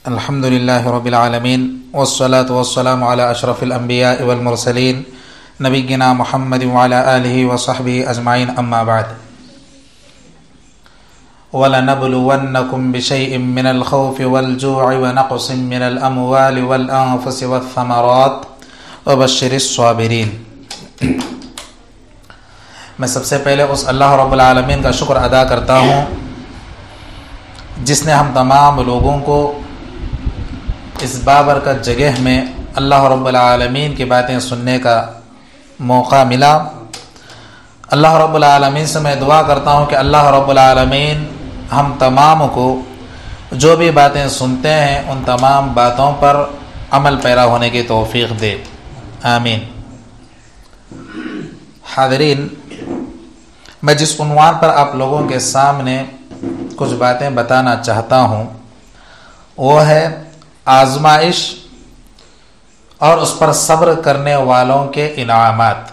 الحمد لله رب العالمين والصلاة والسلام على أشرف الأنبياء والمرسلين نبينا محمد وعلى آله وصحبه أجمعين أما بعد وَلَنَبْلُوَنَّكُمْ بِشَيْءٍ مِّنَ الْخَوْفِ وَالْجُوعِ وَنَقْصٍ مِّنَ الْأَمْوَالِ وَالْأَنفُسِ وَالثَّمَرَاتِ وَبَشِّرِ الصَّابِرِينَ۔ میں سب سے پہلے اس اللہ رب العالمین کا شکر ادا کرتا ہوں جس نے ہم تمام لوگوں کو اس بابرکت جگہ میں اللہ رب العالمین کی باتیں سننے کا موقع ملا۔ اللہ رب العالمین سے میں دعا کرتا ہوں کہ اللہ رب العالمین ہم تمام کو جو بھی باتیں سنتے ہیں ان تمام باتوں پر عمل پیرا ہونے کی توفیق دے، آمین۔ حاضرین، میں جس عنوان پر آپ لوگوں کے سامنے کچھ باتیں بتانا چاہتا ہوں وہ ہے آزمائش اور اس پر صبر کرنے والوں کے انعامات۔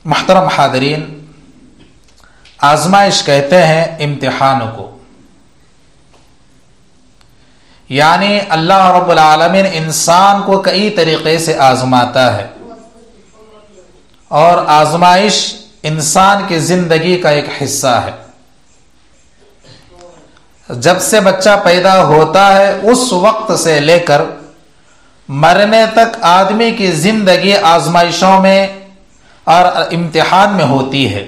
محترم حاضرین، آزمائش کہتے ہیں امتحان کو، یعنی اللہ رب العالمین انسان کو کئی طریقے سے آزماتا ہے، اور آزمائش انسان کی زندگی کا ایک حصہ ہے۔ جب سے بچہ پیدا ہوتا ہے اس وقت سے لے کر مرنے تک آدمی کی زندگی آزمائشوں میں اور امتحان میں ہوتی ہے۔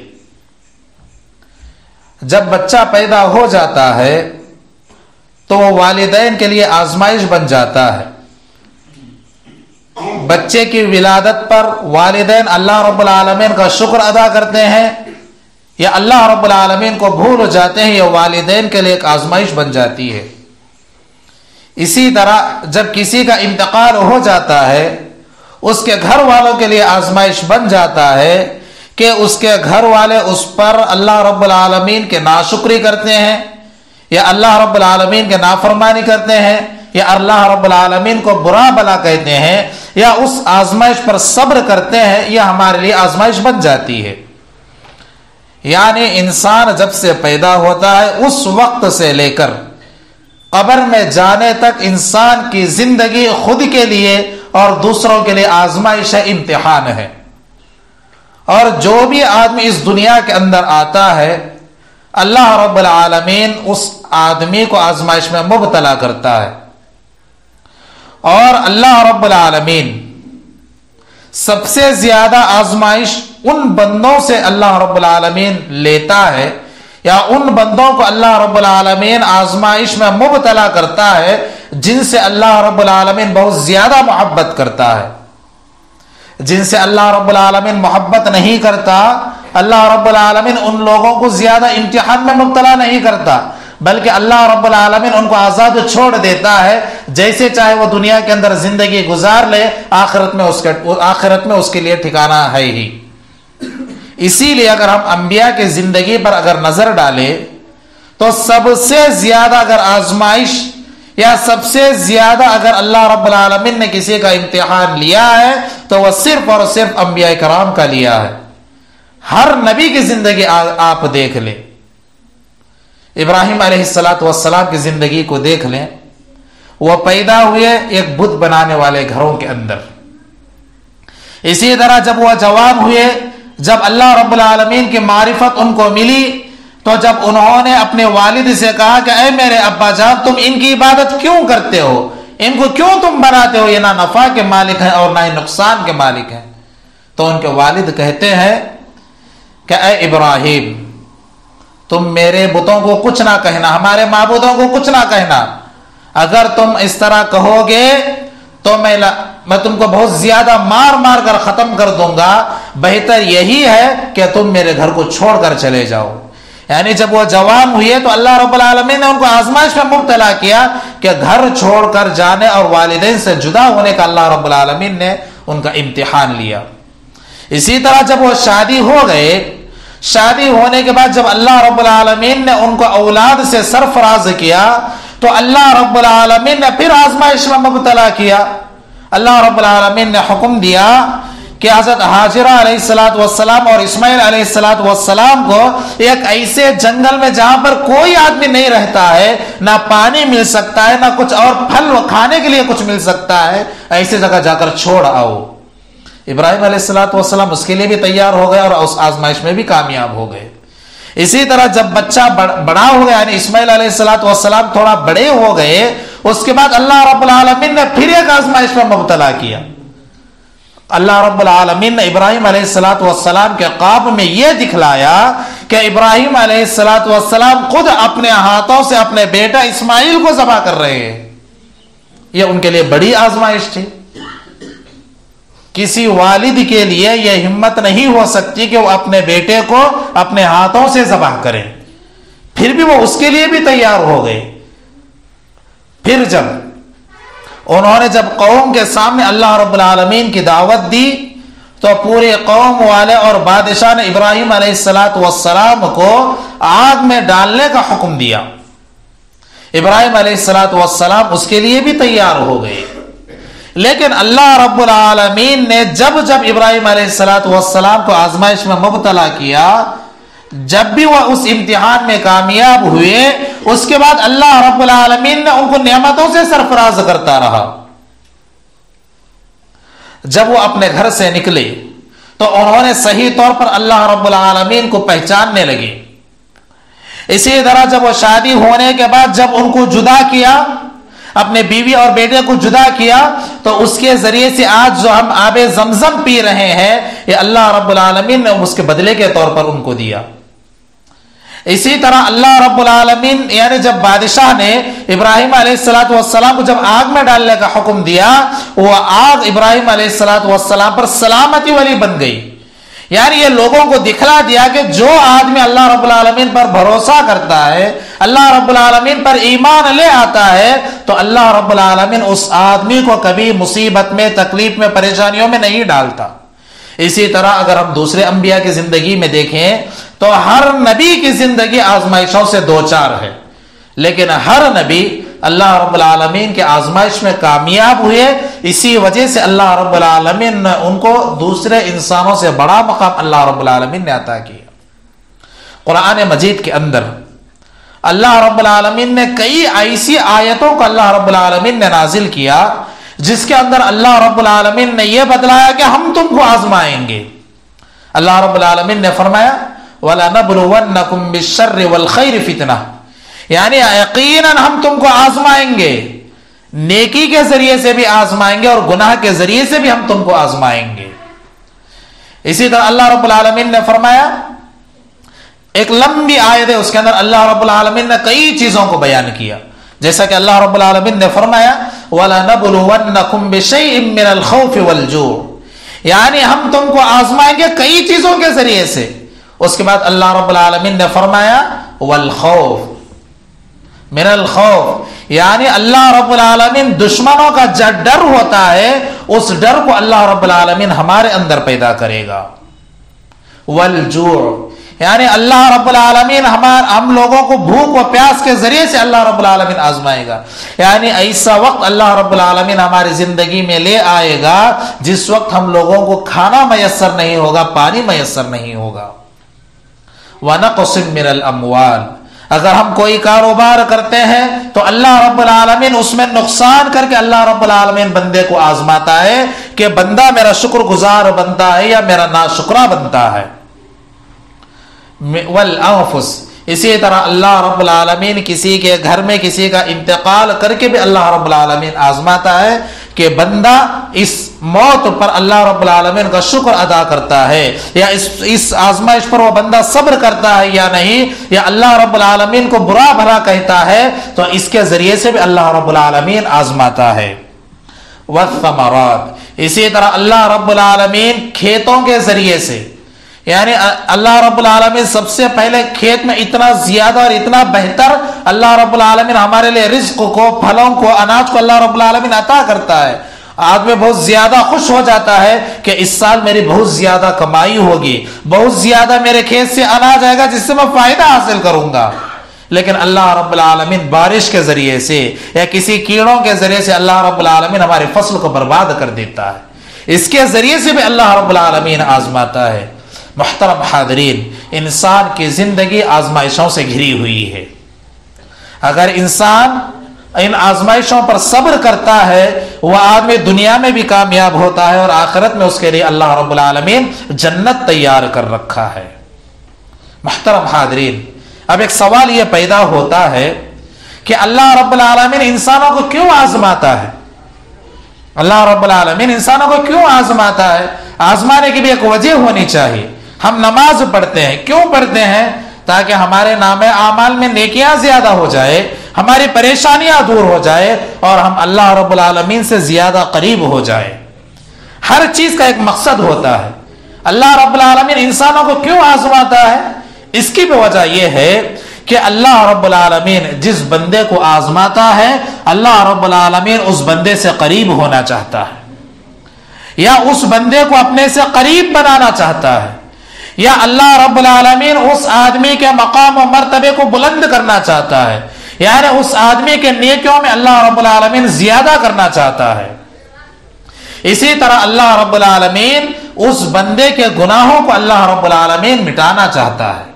جب بچہ پیدا ہو جاتا ہے تو وہ والدین کے لیے آزمائش بن جاتا ہے۔ بچے کی ولادت پر والدین اللہ رب العالمین کا شکر ادا کرتے ہیں یا اللہ رب العالمین کو بھول جاتے ہیں، یہ والدین کے لیے ایک آزمائش بن جاتی ہے۔ اسی طرح جب کسی کا انتقال ہو جاتا ہے اس کے گھر والوں کے لیے آزمائش بن جاتا ہے کہ اس کے گھر والے اس پر اللہ رب العالمین کے ناشکری کرتے ہیں یا اللہ رب العالمین کے نافرمانی کرتے ہیں یا اللہ رب العالمین کو برا بلا کہتے ہیں یا اس آزمائش پر صبر کرتے ہیں، یہ ہمارے لیے آزمائش بن جاتی ہے۔ یعنی انسان جب سے پیدا ہوتا ہے اس وقت سے لے کر قبر میں جانے تک انسان کی زندگی خود کے لیے اور دوسروں کے لیے آزمائش ہے، امتحان ہے۔ اور جو بھی آدمی اس دنیا کے اندر آتا ہے اللہ رب العالمین اس آدمی کو آزمائش میں مبتلا کرتا ہے، اور اللہ رب العالمین سب سے زیادہ آزمائش ان بندوں سے اللہ رب العالمین لیتا ہے یا ان بندوں کو اللہ رب العالمین آزمائش میں مبتلا کرتا ہے جن سے اللہ رب العالمین بہت زیادہ محبت کرتا ہے۔ جن سے اللہ رب العالمین محبت نہیں کرتا اللہ رب العالمین ان لوگوں کو زیادہ امتحان میں مبتلا نہیں کرتا، بلکہ اللہ رب العالمین ان کو آزاد چھوڑ دیتا ہے، جیسے چاہے وہ دنیا کے اندر زندگی گزار لے، آخرت میں اس کے لیے ٹھکانہ ہے ہی۔ اسی لیے اگر ہم انبیاء کی زندگی پر اگر نظر ڈالیں تو سب سے زیادہ اگر آزمائش یا سب سے زیادہ اگر اللہ رب العالمین نے کسی کا امتحان لیا ہے تو وہ صرف اور صرف انبیاء کرام کا لیا ہے۔ ہر نبی کی زندگی آپ دیکھ لیں، ابراہیم علیہ السلام کی زندگی کو دیکھ لیں، وہ پیدا ہوئے ایک بت بنانے والے گھروں کے اندر۔ اسی طرح جب وہ جوان ہوئے، جب اللہ رب العالمین کی معرفت ان کو ملی تو جب انہوں نے اپنے والد سے کہا کہ اے میرے ابا جان، تم ان کی عبادت کیوں کرتے ہو، ان کو کیوں تم بناتے ہو، یہ نہ نفع کے مالک ہیں اور نہ ہی نقصان کے مالک ہیں، تو ان کے والد کہتے ہیں کہ اے ابراہیم، تم میرے بتوں کو کچھ نہ کہنا، ہمارے معبودوں کو کچھ نہ کہنا، اگر تم اس طرح کہو گے تو میں تم کو بہت زیادہ مار مار کر ختم کر دوں گا، بہتر یہی ہے کہ تم میرے گھر کو چھوڑ کر چلے جاؤ۔ یعنی جب وہ جوان ہوئے تو اللہ رب العالمین نے ان کو آزمائش میں مبتلا کیا کہ گھر چھوڑ کر جانے اور والدین سے جدا ہونے کا اللہ رب العالمین نے ان کا امتحان لیا۔ اسی طرح جب وہ شادی ہو گئے، شادی ہونے کے بعد جب اللہ رب العالمین نے ان کو اولاد سے سرفراز کیا تو اللہ رب العالمین نے پھر آزمائش میں مبتلا کیا۔ اللہ رب العالمین نے حکم دیا کہ حضرت حاجرہ علیہ السلام اور اسماعیل علیہ السلام کو ایک ایسے جنگل میں جہاں پر کوئی آدمی نہیں رہتا ہے، نہ پانی مل سکتا ہے، نہ کچھ اور پھل کھانے کے لیے کچھ مل سکتا ہے، ایسی جگہ جا کر چھوڑ آؤ۔ ابراہیم علیہ السلام اس کے لیے بھی تیار ہو گئے اور اس آزمائش میں بھی کامیاب ہو گئے۔ اسی طرح جب بچہ بڑا ہو گیا، یعنی اسماعیل علیہ السلام تھوڑا بڑے ہو گئے، اس کے بعد اللہ رب العالمین نے پھر ایک آزمائش میں مبتلا کیا۔ اللہ رب العالمین نے ابراہیم علیہ السلام کے خواب میں یہ دکھلایا کہ ابراہیم علیہ السلام خود اپنے ہاتھوں سے اپنے بیٹا اسماعیل کو ذبح کر رہے ہیں۔ یہ ان کے لیے بڑی آزمائش تھی۔ کسی والد کے لیے یہ ہمت نہیں ہو سکتی کہ وہ اپنے بیٹے کو اپنے ہاتھوں سے ذبح کرے، پھر بھی وہ اس کے لیے بھی تیار ہو گئے۔ پھر جب انہوں نے قوم کے سامنے اللہ رب العالمین کی دعوت دی تو پورے قوم والے اور بادشاہ نے ابراہیم علیہ السلام کو آگ میں ڈالنے کا حکم دیا۔ ابراہیم علیہ السلام اس کے لیے بھی تیار ہو گئے، لیکن اللہ رب العالمین نے جب ابراہیم علیہ السلام کو آزمائش میں مبتلا کیا، جب بھی وہ اس امتحان میں کامیاب ہوئے، اس کے بعد اللہ رب العالمین نے ان کو نعمتوں سے سرفراز کرتا رہا۔ جب وہ اپنے گھر سے نکلے تو انہوں نے صحیح طور پر اللہ رب العالمین کو پہچاننے لگے۔ اسی طرح جب وہ شادی ہونے کے بعد جب ان کو جدا کیا، اپنے بیوی اور بیٹے کو جدا کیا، تو اس کے ذریعے سے آج جو ہم آب زمزم پی رہے ہیں، یہ اللہ رب العالمین نے اس کے بدلے کے طور پر ان کو دیا۔ اسی طرح اللہ رب العالمین یعنی جب بادشاہ نے ابراہیم علیہ السلام کو جب آگ میں ڈالنے کا حکم دیا، وہ آگ ابراہیم علیہ السلام پر سلامتی والی بن گئی۔ یعنی یہ لوگوں کو دکھلا دیا کہ جو آدمی اللہ رب العالمین پر بھروسہ کرتا ہے، اللہ رب العالمین پر ایمان لے آتا ہے، تو اللہ رب العالمین اس آدمی کو کبھی مصیبت میں، تکلیف میں، پریشانیوں میں نہیں ڈالتا۔ اسی طرح اگر ہم دوسرے انبیاء کی زندگی میں دیکھیں تو ہر نبی کی زندگی آزمائشوں سے دوچار ہے، لیکن ہر نبی اللہ رب العالمین کے آزمائش میں کامیاب ہوئے۔ اسی وجہ سے اللہ رب العالمین نے ان کو دوسرے انسانوں سے بڑا مقام اللہ رب العالمین نے عطا کیا۔ قرآن مجید کے اندر اللہ رب العالمین نے کئی ایسی آیتوں کو اللہ رب العالمین نے نازل کیا جس کے اندر اللہ رب العالمین نے یہ بتلایا کہ ہم تم کو آزمائیں گے۔ اللہ رب العالمین نے فرمایا وَلَنَبْلُوَنَّكُمْ بِالشَّرِّ وَالْخَيْرِ فِتْنَةً، یعنی یقیناً ہم تم کو آزمائیں گے، نیکی کے ذریعے سے بھی آزمائیں گے اور گناہ کے ذریعے سے بھی ہم تم کو آزمائیں گے۔ اسی طرح اللہ رب العالمین نے فرمایا، ایک لمبی آیت ہے، اس کے اندر اللہ رب العالمین نے کئی چیزوں کو بیان کیا، جیسا کہ اللہ رب العالمین نے فرمایا وَلَنَبْلُوَنَّكُمْ بِشَيْءٍ مِّنَ الْخَوْفِ وَالْجُوعِ، یعنی ہم تم کو آزمائیں گے کئی چیزوں کے ذریعے سے۔ اس کے بعد اللہ رب العالمین نے فرمایا والخوف من الخوف، یعنی اللہ رب العالمین دشمنوں کا جو ڈر ہوتا ہے اس ڈر کو اللہ رب العالمین ہمارے اندر پیدا کرے گا۔ والجوع، یعنی اللہ رب العالمین ہم لوگوں کو بھوک و پیاس کے ذریعے سے اللہ رب العالمین آزمائے گا، یعنی ایسا وقت اللہ رب العالمین ہماری زندگی میں لے آئے گا جس وقت ہم لوگوں کو کھانا میسر نہیں ہوگا، پانی میسر نہیں ہوگا۔ وَنَقْصٍ مِّنَ الْأَمْوَالِ، اگر ہم کوئی کاروبار کرتے ہیں تو اللہ رب العالمین اس میں نقصان کر کے اللہ رب العالمین بندے کو آزماتا ہے کہ بندہ میرا شکر گزار بنتا ہے یا میرا ناشکرا بنتا ہے۔ والانفس، اسی طرح اللہ رب العالمین کسی کے گھر میں کسی کا انتقال کر کے بھی اللہ رب العالمین آزماتا ہے کہ بندہ اس موت پر اللہ رب العالمین کا شکر ادا کرتا ہے یا اس آزمائش پر وہ بندہ صبر کرتا ہے یا نہیں، یا اللہ رب العالمین کو برا بھلا کہتا ہے، تو اس کے ذریعے سے بھی اللہ رب العالمین آزماتا ہے۔ والثمرات، اسی طرح اللہ رب العالمین کھیتوں کے ذریعے سے، یعنی اللہ رب العالمین سب سے پہلے کھیت میں اتنا زیادہ اور اتنا بہتر اللہ رب العالمین ہمارے لیے رزق کو، پھلوں کو، اناج کو اللہ رب العالمین عطا کرتا ہے۔ آدمی بہت زیادہ خوش ہو جاتا ہے کہ اس سال میری بہت زیادہ کمائی ہوگی، بہت زیادہ میرے کھیت سے اناج آئے گا جس سے میں فائدہ حاصل کروں گا، لیکن اللہ رب العالمین بارش کے ذریعے سے یا کسی کیڑوں کے ذریعے سے اللہ رب العالمین ہماری فصل کو برباد کر دیتا ہے۔ اس کے ذریعے سے بھی اللہ رب العالمین آزماتا ہے۔ محترم حاضرین، انسان کی زندگی آزمائشوں سے گھری ہوئی ہے۔ اگر انسان ان آزمائشوں پر صبر کرتا ہے، وہ آدمی دنیا میں بھی کامیاب ہوتا ہے اور آخرت میں اس کے لیے اللہ رب العالمین جنت تیار کر رکھا ہے۔ محترم حاضرین، اب ایک سوال یہ پیدا ہوتا ہے کہ اللہ رب العالمین انسانوں کو کیوں آزماتا ہے؟ اللہ رب العالمین انسانوں کو کیوں آزماتا ہے؟ آزمانے کی بھی ایک وجہ ہونی چاہیے۔ ہم نماز پڑھتے ہیں، کیوں پڑھتے ہیں؟ تاکہ ہمارے نام اعمال میں نیکیاں زیادہ ہو جائے، ہماری پریشانیاں دور ہو جائے اور ہم اللہ رب العالمین سے زیادہ قریب ہو جائے۔ ہر چیز کا ایک مقصد ہوتا ہے۔ اللہ رب العالمین انسانوں کو کیوں آزماتا ہے؟ اس کی بھی وجہ یہ ہے کہ اللہ رب العالمین جس بندے کو آزماتا ہے، اللہ رب العالمین اس بندے سے قریب ہونا چاہتا ہے، یا اس بندے کو اپنے سے قریب بنانا چاہتا ہے، یا اللہ رب العالمین اس آدمی کے مقام و مرتبے کو بلند کرنا چاہتا ہے، یعنی اس آدمی کے نیکیوں میں اللہ رب العالمین زیادہ کرنا چاہتا ہے۔ اسی طرح اللہ رب العالمین اس بندے کے گناہوں کو اللہ رب العالمین مٹانا چاہتا ہے۔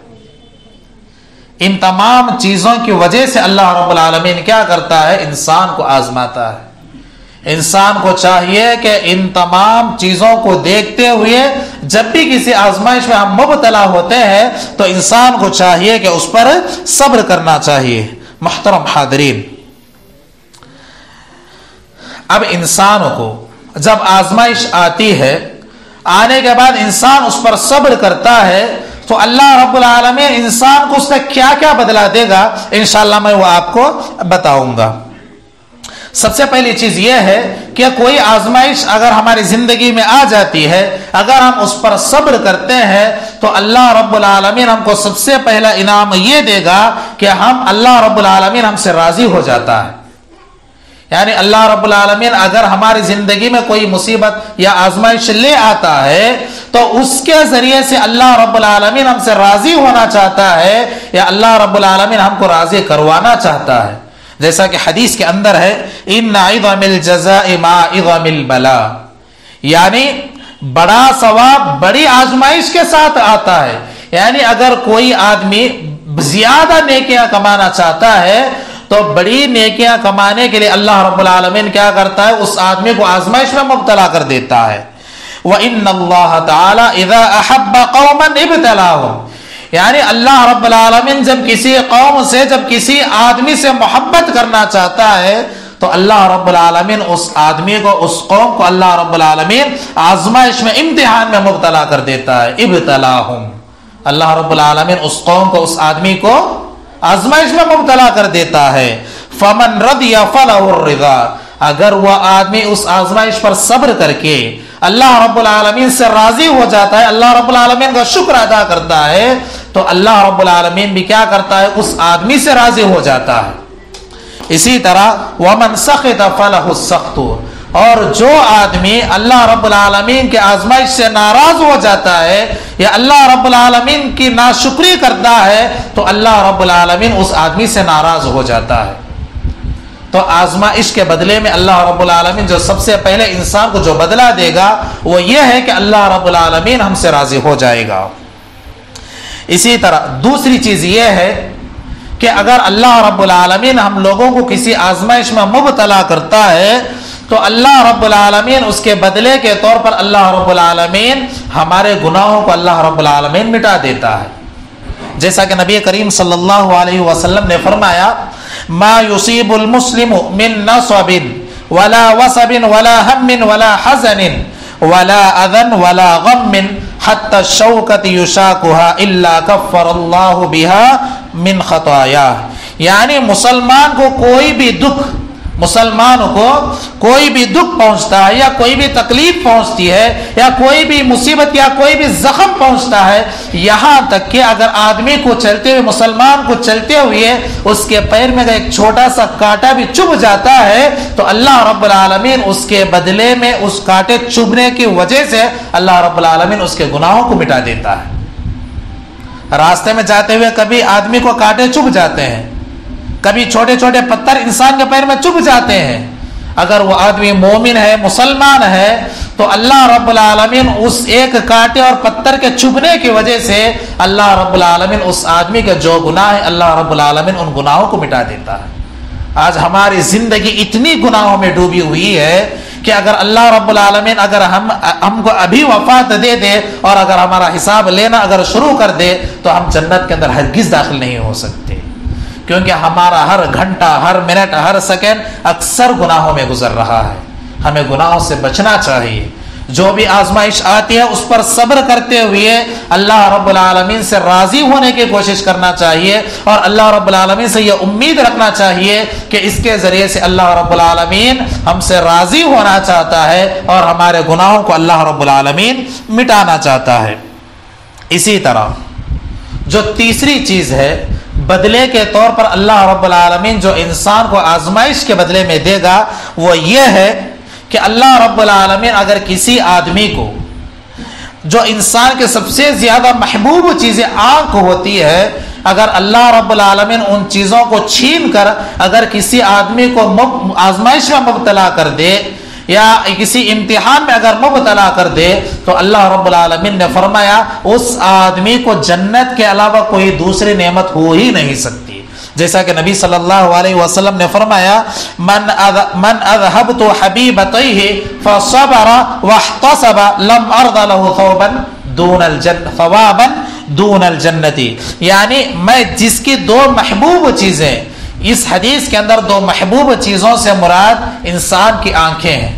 ان تمام چیزوں کی وجہ سے اللہ رب العالمین کیا کرتا ہے؟ انسان کو آزماتا ہے۔ انسان کو چاہیے کہ ان تمام چیزوں کو دیکھتے ہوئے جب بھی کسی آزمائش میں ہم مبتلا ہوتے ہیں تو انسان کو چاہیے کہ اس پر صبر کرنا چاہیے۔ محترم حاضرین، اب انسان کو جب آزمائش آتی ہے، آنے کے بعد انسان اس پر صبر کرتا ہے تو اللہ رب العالمین انسان کو اس سے کیا کیا بدلا دے گا، انشاءاللہ میں وہ آپ کو بتاؤں گا۔ سب سے پہلی چیز یہ ہے کہ کوئی آزمائش اگر ہماری زندگی میں آ جاتی ہے، اگر ہم اس پر صبر کرتے ہیں تو اللہ رب العالمین ہم کو سب سے پہلا انعام یہ دے گا کہ اللہ رب العالمین ہم سے راضی ہو جاتا ہے۔ یعنی اللہ رب العالمین اگر ہماری زندگی میں کوئی مصیبت یا آزمائش لے آتا ہے تو اس کے ذریعے سے اللہ رب العالمین ہم سے راضی ہونا چاہتا ہے، یا اللہ رب العالمین ہم کو راضی کروانا چاہتا ہے۔ جیسا کہ حدیث کے اندر ہے، ان عظم الجزاء مع عظم البلاء، یعنی بڑا ثواب بڑی آزمائش کے ساتھ آتا ہے۔ یعنی اگر کوئی آدمی زیادہ نیکیاں کمانا چاہتا ہے تو بڑی نیکیاں کمانے کے لیے اللہ رب العالمین کیا کرتا ہے؟ اس آدمی کو آزمائش میں مبتلا کر دیتا ہے۔ وَإِنَّ اللَّهَ تَعَالَى إِذَا أَحَبَّ قَوْمًا ابْتَلَاهُمْ، یعنی اللہ رب العالمین جب کسی قوم سے، جب کسی آدمی سے محبت کرنا چاہتا ہے تو اللہ رب العالمین اس آدمی کو، اس قوم کو اللہ رب العالمین آزمائش میں، امتحان میں مبتلا کر دیتا ہے۔ ابتلاہم، اللہ رب العالمین اس قوم کو، اس آدمی کو آزمائش میں مبتلا کر دیتا ہے۔ فمن رضی فلہ الرضا، اگر وہ آدمی اس آزمائش پر صبر کر کے اللہ رب العالمین سے راضی ہو جاتا ہے، اللہ رب العالمین کا شکر ادا کرتا ہے تو اللہ رب العالمین بھی کیا کرتا ہے؟ اس آدمی سے راضی ہو جاتا ہے۔ اسی طرح ومن سخط فلہ السخط، اور جو آدمی اللہ رب العالمین کے آزمائش سے ناراض ہو جاتا ہے یا اللہ رب العالمین کی ناشکری کرتا ہے تو اللہ رب العالمین اس آدمی سے ناراض ہو جاتا ہے۔ تو آزمائش کے بدلے میں اللہ رب العالمین جو سب سے پہلے انسان کو جو بدلہ دے گا وہ یہ ہے کہ اللہ رب العالمین ہم سے راضی ہو جائے گا۔ اسی طرح دوسری چیز یہ ہے کہ اگر اللہ رب العالمین ہم لوگوں کو کسی آزمائش میں مبتلا کرتا ہے تو اللہ رب العالمین اس کے بدلے کے طور پر اللہ رب العالمین ہمارے گناہوں کو اللہ رب العالمین مٹا دیتا ہے۔ جیسا کہ نبی کریم صلی اللہ علیہ وسلم نے فرمایا، ما يصيب المسلم من نصب ولا وصب ولا هم ولا حزن ولا اذى ولا غم حتى الشوكة يشاكها الا كفر الله بها من خطاياه، یعنی مسلمان کو کوئی بھی دکھ، مسلمان کو کوئی بھی دکھ پہنچتا ہے یا کوئی بھی تکلیف پہنچتی ہے یا کوئی بھی مصیبت یا کوئی بھی زخم پہنچتا ہے، یہاں تک کہ اگر آدمی کو چلتے ہوئے، مسلمان کو چلتے ہوئے اس کے پیر میں ایک چھوٹا سا کانٹا بھی چبھ جاتا ہے تو اللہ رب العالمین اس کے بدلے میں اس کانٹے چبھنے کی وجہ سے اللہ رب العالمین اس کے گناہوں کو مٹا دیتا ہے۔ راستے میں جاتے ہوئے کبھی آدمی کو کانٹے چبھ جاتے ہیں، کبھی چھوٹے چھوٹے پتھر انسان کے پیر میں چبھ جاتے ہیں، اگر وہ آدمی مومن ہے، مسلمان ہے، تو اللہ رب العالمین اس ایک کانٹے اور پتھر کے چبھنے کی وجہ سے اللہ رب العالمین اس آدمی کے جو گناہ ہے اللہ رب العالمین ان گناہوں کو مٹا دیتا ہے۔ آج ہماری زندگی اتنی گناہوں میں ڈوبی ہوئی ہے کہ اگر اللہ رب العالمین اگر ہم کو ابھی وفات دے دے اور اگر ہمارا حساب لینا اگر شروع کر دے تو ہم جنت کے اندر ہرگز داخل نہیں ہو سکتے، کیونکہ ہمارا ہر گھنٹہ، ہر منٹ، ہر سیکنڈ اکثر گناہوں میں گزر رہا ہے۔ ہمیں گناہوں سے بچنا چاہیے، جو بھی آزمائش آتی ہے اس پر صبر کرتے ہوئے اللہ رب العالمین سے راضی ہونے کی کوشش کرنا چاہیے، اور اللہ رب العالمین سے یہ امید رکھنا چاہیے کہ اس کے ذریعے سے اللہ رب العالمین ہم سے راضی ہونا چاہتا ہے اور ہمارے گناہوں کو اللہ رب العالمین مٹانا چاہتا ہے۔ اسی طرح جو تیسری چیز ہے، بدلے کے طور پر اللہ رب العالمین جو انسان کو آزمائش کے بدلے میں دے گا، وہ یہ ہے کہ اللہ رب العالمین اگر کسی آدمی کو جو انسان کے سب سے زیادہ محبوب چیزیں آنکھ ہوتی ہے، اگر اللہ رب العالمین ان چیزوں کو چھین کر اگر کسی آدمی کو آزمائش میں مبتلا کر دے یا کسی امتحان میں اگر مبتلا کر دے، تو اللہ رب العالمین نے فرمایا اس آدمی کو جنت کے علاوہ کوئی دوسری نعمت ہو ہی نہیں سکتی۔ جیسا کہ نبی صلی اللہ علیہ وسلم نے فرمایا من اذهبت حبیبتیہ فصبر واحتسب لم ارض له ثوبا دون الجنت، یعنی میں جس کی دو محبوب چیزیں، اس حدیث کے اندر دو محبوب چیزوں سے مراد انسان کی آنکھیں ہیں،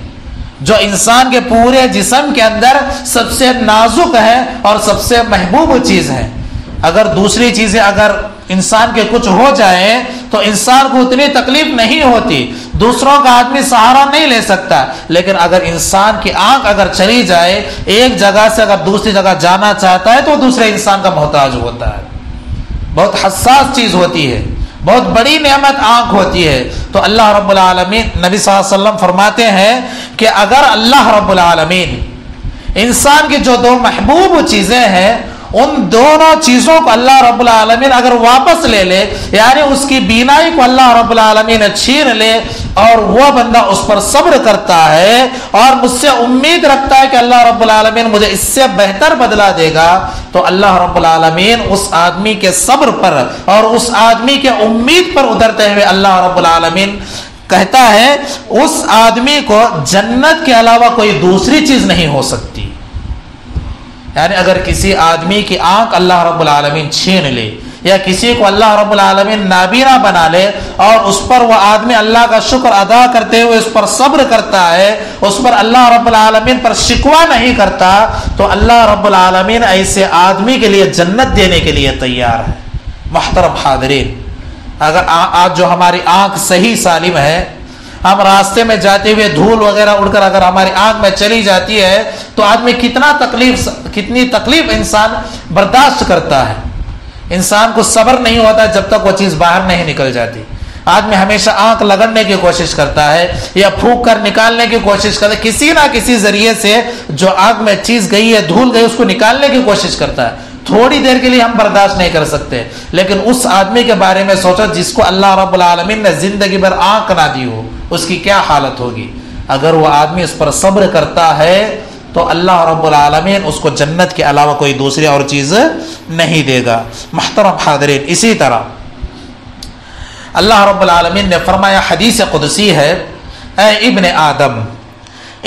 جو انسان کے پورے جسم کے اندر سب سے نازک ہے اور سب سے محبوب چیز ہے۔ اگر دوسری چیزیں اگر انسان کے کچھ ہو جائیں تو انسان کو اتنی تکلیف نہیں ہوتی، دوسروں کا آدمی سہارا نہیں لے سکتا، لیکن اگر انسان کی آنکھ اگر چلی جائے، ایک جگہ سے اگر دوسری جگہ جانا چاہتا ہے تو دوسرے انسان کا محتاج ہوتا ہے۔ بہت حساس چیز ہوتی ہے، بہت بڑی نعمت آنکھ ہوتی ہے۔ تو اللہ رب العالمین، نبی صلی اللہ علیہ وسلم فرماتے ہیں کہ اگر اللہ رب العالمین انسان کی جو دو محبوب چیزیں ہیں ان دونوں چیزوں کو اللہ رب العالمین اگر واپس لے لے، یعنی اس کی بینائی کو اللہ رب العالمین چھین لے، اور وہ بندہ اس پر صبر کرتا ہے اور مجھ سے امید رکھتا ہے کہ اللہ رب العالمین مجھے اس سے بہتر بدلہ دے گا، تو اللہ رب العالمین اس آدمی کے صبر پر اور اس آدمی کے امید پر اترتے ہوئے اللہ رب العالمین کہتا ہے اس آدمی کو جنت کے علاوہ کوئی دوسری چیز نہیں ہو سکتی۔ یعنی اگر کسی آدمی کی آنکھ اللہ رب العالمین چھین لے یا کسی کو اللہ رب العالمین نابینا بنا لے اور اس پر وہ آدمی اللہ کا شکر ادا کرتے ہوئے اس پر صبر کرتا ہے، اس پر اللہ رب العالمین پر شکوہ نہیں کرتا، تو اللہ رب العالمین ایسے آدمی کے لیے جنت دینے کے لیے تیار ہے۔ محترم حاضرین، اگر آج جو ہماری آنکھ صحیح سالم ہے، ہم راستے میں جاتے ہوئے دھول وغیرہ اڑ کر اگر ہماری آنکھ میں چلی جاتی ہے تو آدمی کتنی تکلیف انسان برداشت کرتا ہے۔ انسان کو صبر نہیں ہوتا جب تک وہ چیز باہر نہیں نکل جاتی۔ آدمی ہمیشہ آنکھ لگڑنے کی کوشش کرتا ہے یا پھونک کر نکالنے کی کوشش کرتا ہے، کسی نہ کسی ذریعے سے جو آنکھ میں چیز گئی ہے، دھول گئی، اس کو نکالنے کی کوشش کرتا ہے۔ تھوڑی دیر کے لیے ہم برداشت نہیں کر سکتے، لیکن اس آدمی کے بارے میں سوچو جس کو اللہ رب العالمین نے زندگی بھر آنکھ نہ دی ہو، اس کی کیا حالت ہوگی۔ اگر وہ آدمی اس پر صبر کرتا ہے تو اللہ رب العالمین اس کو جنت کے علاوہ کوئی دوسری اور چیز نہیں دے گا۔ محترم حاضرین، اسی طرح اللہ رب العالمین نے فرمایا، حدیث قدسی ہے، اے ابن آدم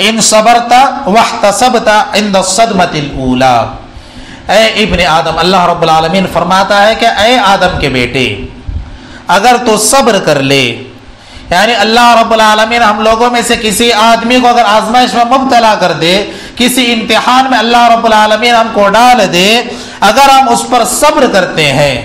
ان صبرت واحتسبت عند الصدمۃ الاولی، اے ابن آدم، اللہ رب العالمین فرماتا ہے کہ اے آدم کے بیٹے، اگر تو صبر کر لے، یعنی اللہ رب العالمین ہم لوگوں میں سے کسی آدمی کو اگر آزمائش میں مبتلا کر دے، کسی امتحان میں اللہ رب العالمین ہم کو ڈال دے، اگر ہم اس پر صبر کرتے ہیں،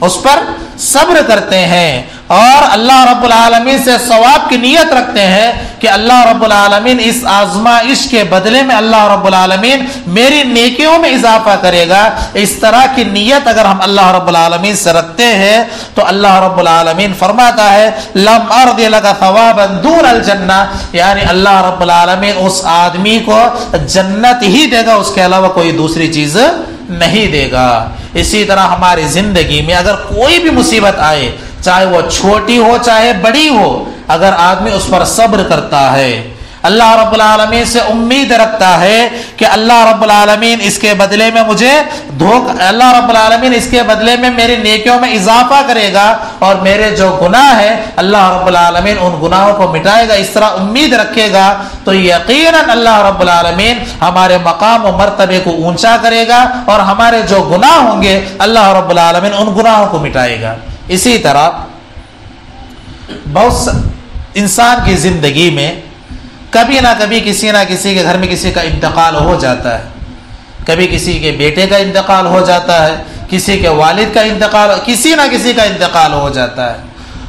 اس پر صبر کرتے ہیں اور اللہ رب العالمین سے ثواب کی نیت رکھتے ہیں کہ اللہ رب العالمین اس آزمائش کے بدلے میں اللہ رب العالمین میری نیکیوں میں اضافہ کرے گا، اس طرح کی نیت اگر ہم اللہ رب العالمین سے رکھتے ہیں تو اللہ رب العالمین فرماتا ہے لم ارض لک ثوابا دون الجنہ، یعنی اللہ رب العالمین اس آدمی کو جنت ہی دے گا، اس کے علاوہ کوئی دوسری چیز نہیں دے گا۔ اسی طرح ہماری زندگی میں اگر کوئی بھی مصیبت آئے، چاہے وہ چھوٹی ہو چاہے بڑی ہو، اگر آدمی اس پر صبر کرتا ہے، اللہ رب العالمین سے امید رکھتا ہے کہ اللہ رب العالمین اس کے بدلے میں مجھے اللہ رب العالمین اس کے بدلے میں میری نیکیوں میں اضافہ کرے گا اور میرے جو گناہ ہیں اللہ رب العالمین ان گناہوں کو مٹائے گا، اس طرح امید رکھے گا تو یقیناً اللہ رب العالمین ہمارے مقام و مرتبے کو اونچا کرے گا اور ہمارے جو گناہ ہوں گے اللہ رب العالمین ان گناہوں کو مٹائے گا۔ اسی طرح بہت انسان کی زندگی میں کبھی نہ کبھی کسی نہ کسی کے گھر میں کسی کا انتقال ہو جاتا ہے، کبھی کسی کے بیٹے کا انتقال ہو جاتا ہے، کسی کے والد کا انتقال، کسی نہ کسی کا انتقال ہو جاتا ہے،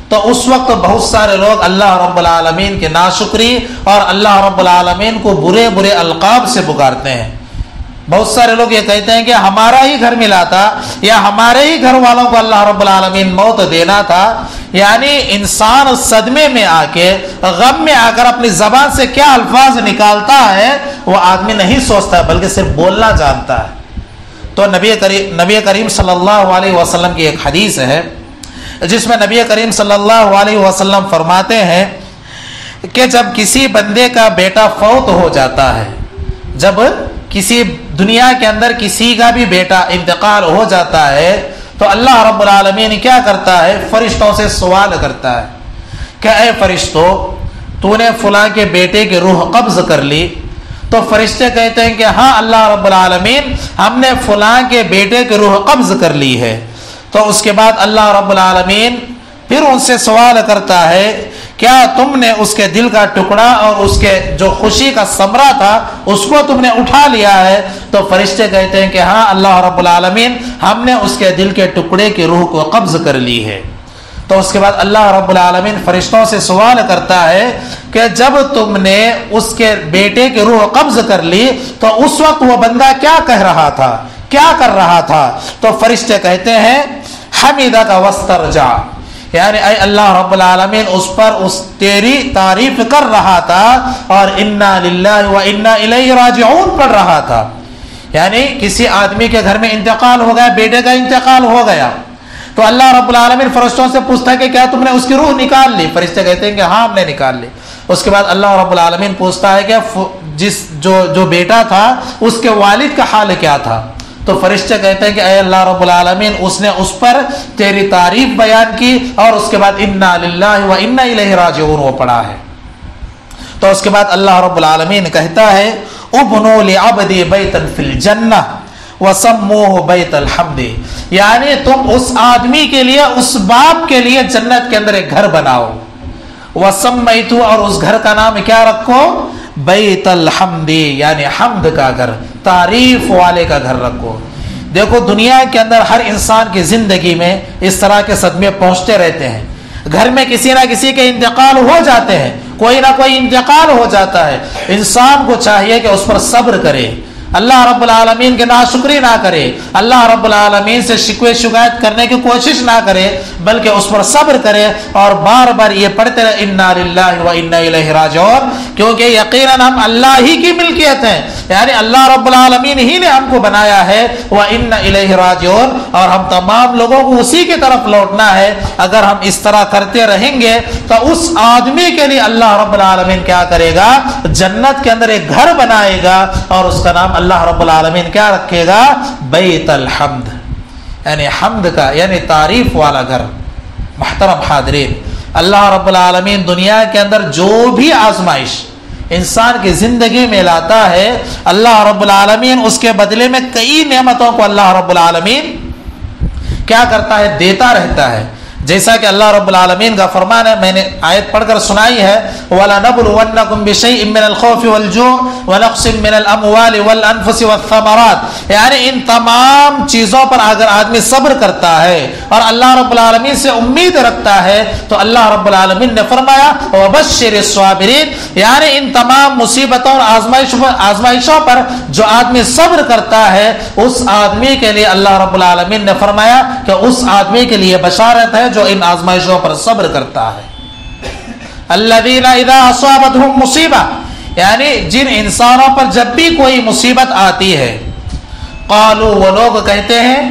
تو اس وقت بہت سارے لوگ اللہ رب العالمین کے ناشکری اور اللہ رب العالمین کو برے برے القاب سے پکارتے ہیں۔ بہت سارے لوگ یہ کہتے ہیں کہ ہمارا ہی گھر ملا تھا یا ہمارے ہی گھر والوں کو اللہ رب العالمین موت دینا تھا، یعنی انسان صدمے میں آ کے غم میں آ کر اپنی زبان سے کیا الفاظ نکالتا ہے وہ آدمی نہیں سوچتا بلکہ صرف بولنا جانتا ہے۔ تو نبی کریم صلی اللہ علیہ وسلم کی ایک حدیث ہے جس میں نبی کریم صلی اللہ علیہ وسلم فرماتے ہیں کہ جب کسی بندے کا بیٹا فوت ہو جاتا ہے، جب کسی دنیا کے اندر کسی کا بھی بیٹا انتقال ہو جاتا ہے تو اللہ رب العالمین کیا کرتا ہے؟ فرشتوں سے سوال کرتا ہے کہ اے فرشتوں، تو نے فلاں کے بیٹے کی روح قبض کر لی؟ تو فرشتے کہتے ہیں کہ ہاں اللہ رب العالمین ہم نے فلاں کے بیٹے کی روح قبض کر لی ہے۔ تو اس کے بعد اللہ رب العالمین پھر ان سے سوال کرتا ہے کیا تم نے اس کے دل کا ٹکڑا اور اس کے جو خوشی کا ثمرہ تھا اس کو تم نے اٹھا لیا ہے؟ تو فرشتے کہتے ہیں کہ ہاں اللہ رب العالمین ہم نے اس کے دل کے ٹکڑے کی روح کو قبض کر لی ہے۔ تو اس کے بعد اللہ رب العالمین فرشتوں سے سوال کرتا ہے کہ جب تم نے اس کے بیٹے کی روح قبض کر لی تو اس وقت وہ بندہ کیا کہہ رہا تھا، کیا کر رہا تھا؟ تو فرشتے کہتے ہیں حمیدک واسترجع، یعنی اے اللہ رب العالمین اس پر تیری تعریف کر رہا تھا اور انا للہ و انا الیہ راجعون پڑھ رہا تھا۔ یعنی کسی آدمی کے گھر میں انتقال ہو گیا، بیٹے کا انتقال ہو گیا تو اللہ رب العالمین فرشتوں سے پوچھتا ہے کہ کیا تم نے اس کی روح نکال لی؟ فرشتے کہتے ہیں کہ ہاں ہم نے نکال لی۔ اس کے بعد اللہ رب العالمین پوچھتا ہے کہ جو بیٹا تھا اس کے والد کا حال کیا تھا؟ تو فرشتے کہتے ہیں کہ اے اللہ رب العالمین اس نے اس پر تیری تعریف بیان کی اور اس کے بعد انا للہ و انا الیہ راجعون وہ پڑھا ہے۔ تو اس کے بعد اللہ رب العالمین کہتا ہے ابنوا لعبدی بیتا فی الجنہ وسموہ بیت الحمد، یعنی تم اس آدمی کے لیے، اس باپ کے لیے جنت کے اندر ایک گھر بناؤ، وسمیتو اور اس گھر کا نام کیا رکھو؟ بیت الحمد، یعنی حمد کا گھر، تعریف والے کا گھر رکھو۔ دیکھو دنیا کے اندر ہر انسان کی زندگی میں اس طرح کے صدمے پہنچتے رہتے ہیں، گھر میں کسی نہ کسی کے انتقال ہو جاتے ہیں، کوئی نہ کوئی انتقال ہو جاتا ہے، انسان کو چاہیے کہ اس پر صبر کرے، اللہ رب العالمین کے ناشکری نہ کرے، اللہ رب العالمین سے شکوے شکایت کرنے کی کوشش نہ کرے بلکہ اس پر صبر کرے اور بار بار یہ پڑھتے رہے انا للہ و انا الیہ راجعون، کیونکہ یقیناً ہم اللہ ہی کی ملکیت ہیں، یعنی اللہ رب العالمین ہی نے ہم کو بنایا ہے، و انا الیہ راجعون، اور ہم تمام لوگوں کو اسی کی طرف لوٹنا ہے۔ اگر ہم اس طرح کرتے رہیں گے تو اس آدمی کے لیے اللہ رب العالمین کیا کرے گا؟ جنت کے اندر ایک گھر بنائے گا اور اس کا نام اللہ رب العالمین کیا رکھے گا؟ بیت الحمد، یعنی حمد کا، یعنی تعریف والا گھر۔ محترم حاضرین، اللہ رب العالمین دنیا کے اندر جو بھی آزمائش انسان کی زندگی میں لاتا ہے اللہ رب العالمین اس کے بدلے میں کئی نعمتوں کو اللہ رب العالمین کیا کرتا ہے؟ دیتا رہتا ہے۔ جیسا کہ اللہ رب العالمین کا فرمان ہے، میں نے آیت پڑھ کر سنائی ہے، وَلَنَبْلُوَنَّكُمْ بِشَيْءٍ مِّنَ الْخَوْفِ وَالْجُوعِ وَنَقْصٍ مِّنَ الْأَمْوَالِ وَالْأَنفُسِ وَالثَّمَرَاتِ، یعنی ان تمام چیزوں پر اگر آدمی صبر کرتا ہے اور اللہ رب العالمین سے امید رکھتا ہے تو اللہ رب العالمین نے فرمایا وَبَشِّرِ الصَّابِرِينَ، یعنی ان تمام مصیبتوں اور آزمائشوں پر جو آدمی صبر کرتا ہے اس آدمی کے لیے اللہ رب العالمین نے فرمایا کہ اس آدمی کے لیے بشارت ہے جو ان آزمائشوں پر صبر کرتا ہے۔ الذین اذا اصابتهم مصیبہ، یعنی جن انسانوں پر جب بھی کوئی مصیبت آتی ہے قالوا، وہ لوگ کہتے ہیں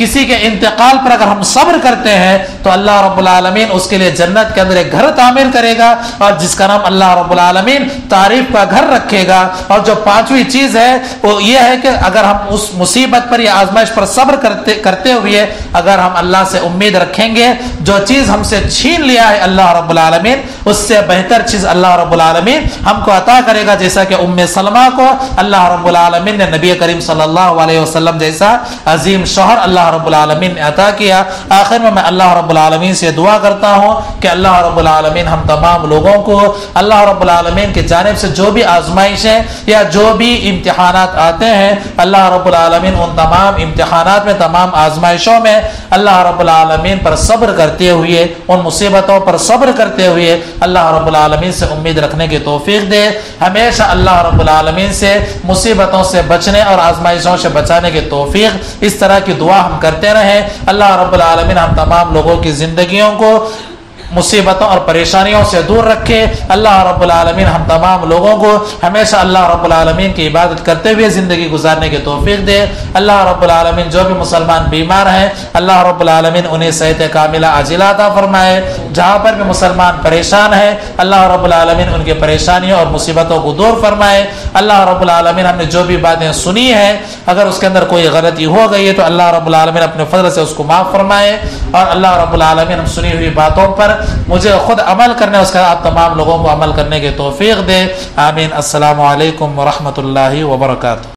کسی کے انتقال پر اگر ہم صبر کرتے ہیں تو اللہ رب العالمین اس کے لیے جنت کے اندر ایک گھر تعمیر کرے گا، اور جس کا نام اللہ رب العالمین تعریف کا گھر رکھے گا۔ اور جو پانچویں چیز ہے وہ یہ ہے کہ اگر ہم اس مصیبت پر یا آزمائش پر صبر کرتے ہوئے اگر ہم اللہ سے امید رکھیں گے، جو چیز ہم سے چھین لیا ہے اللہ رب العالمین اس سے بہتر چیز اللہ رب العالمین ہم کو عطا کرے گا، جیسا کہ ام سلمہ کو اللہ رب العالمین نے نبی کریم صلی اللہ علیہ وسلم جیسا عظیم شوہر اللہ رب العالمین نے عطا کیا۔ آخر میں اللہ رب العالمین سے دعا کرتا ہوں کہ اللہ رب العالمین ہم تمام لوگوں کو اللہ رب العالمین کی جانب سے جو بھی آزمائشیں یا جو بھی امتحانات آتے ہیں، اللہ رب العالمین ان تمام امتحانات میں، تمام آزمائشوں میں اللہ رب العالمین پر صبر کرتے ہوئے، ان مصیبتوں پر صبر کرتے ہوئے اللہ رب العالمین سے امید رکھنے کی توفیق دے۔ ہمیشہ اللہ رب العالمین سے مصیبتوں سے بچنے اور آزمائشوں سے بچانے کی توفیق، اس طرح کی دعا ہم کرتے رہیں۔ اللہ رب العالمین ہم تمام لوگوں کی زندگیوں کو مصیبتوں اور پریشانیوں سے دور رکھے۔ اللہ رب العالمین ہم تمام لوگوں کو ہمیشہ اللہ رب العالمین کی عبادت کرتے ہوئے زندگی گزارنے کی توفیق دے۔ اللہ رب العالمین جو بھی مسلمان بیمار ہیں اللہ رب العالمین انہیں صحت کاملہ عاجلہ عطا فرمائے۔ جہاں پر بھی مسلمان پریشان ہیں اللہ رب العالمین ان کی پریشانیوں اور مصیبتوں کو دور فرمائے۔ اللہ رب العالمین ہم نے جو بھی باتیں سنی ہیں اگر اس کے اندر کوئی غلطی ہو گئی ہے تو اللہ رب العالمین اپنے فضل سے اس کو معاف فرمائے، اور اللہ رب العالمین ہم سنی ہوئی باتوں پر مجھے خود عمل کرنے، اس کا آپ تمام لوگوں کو عمل کرنے کی توفیق دے۔ آمین۔ السلام علیکم ورحمۃ اللہ وبرکاتہ۔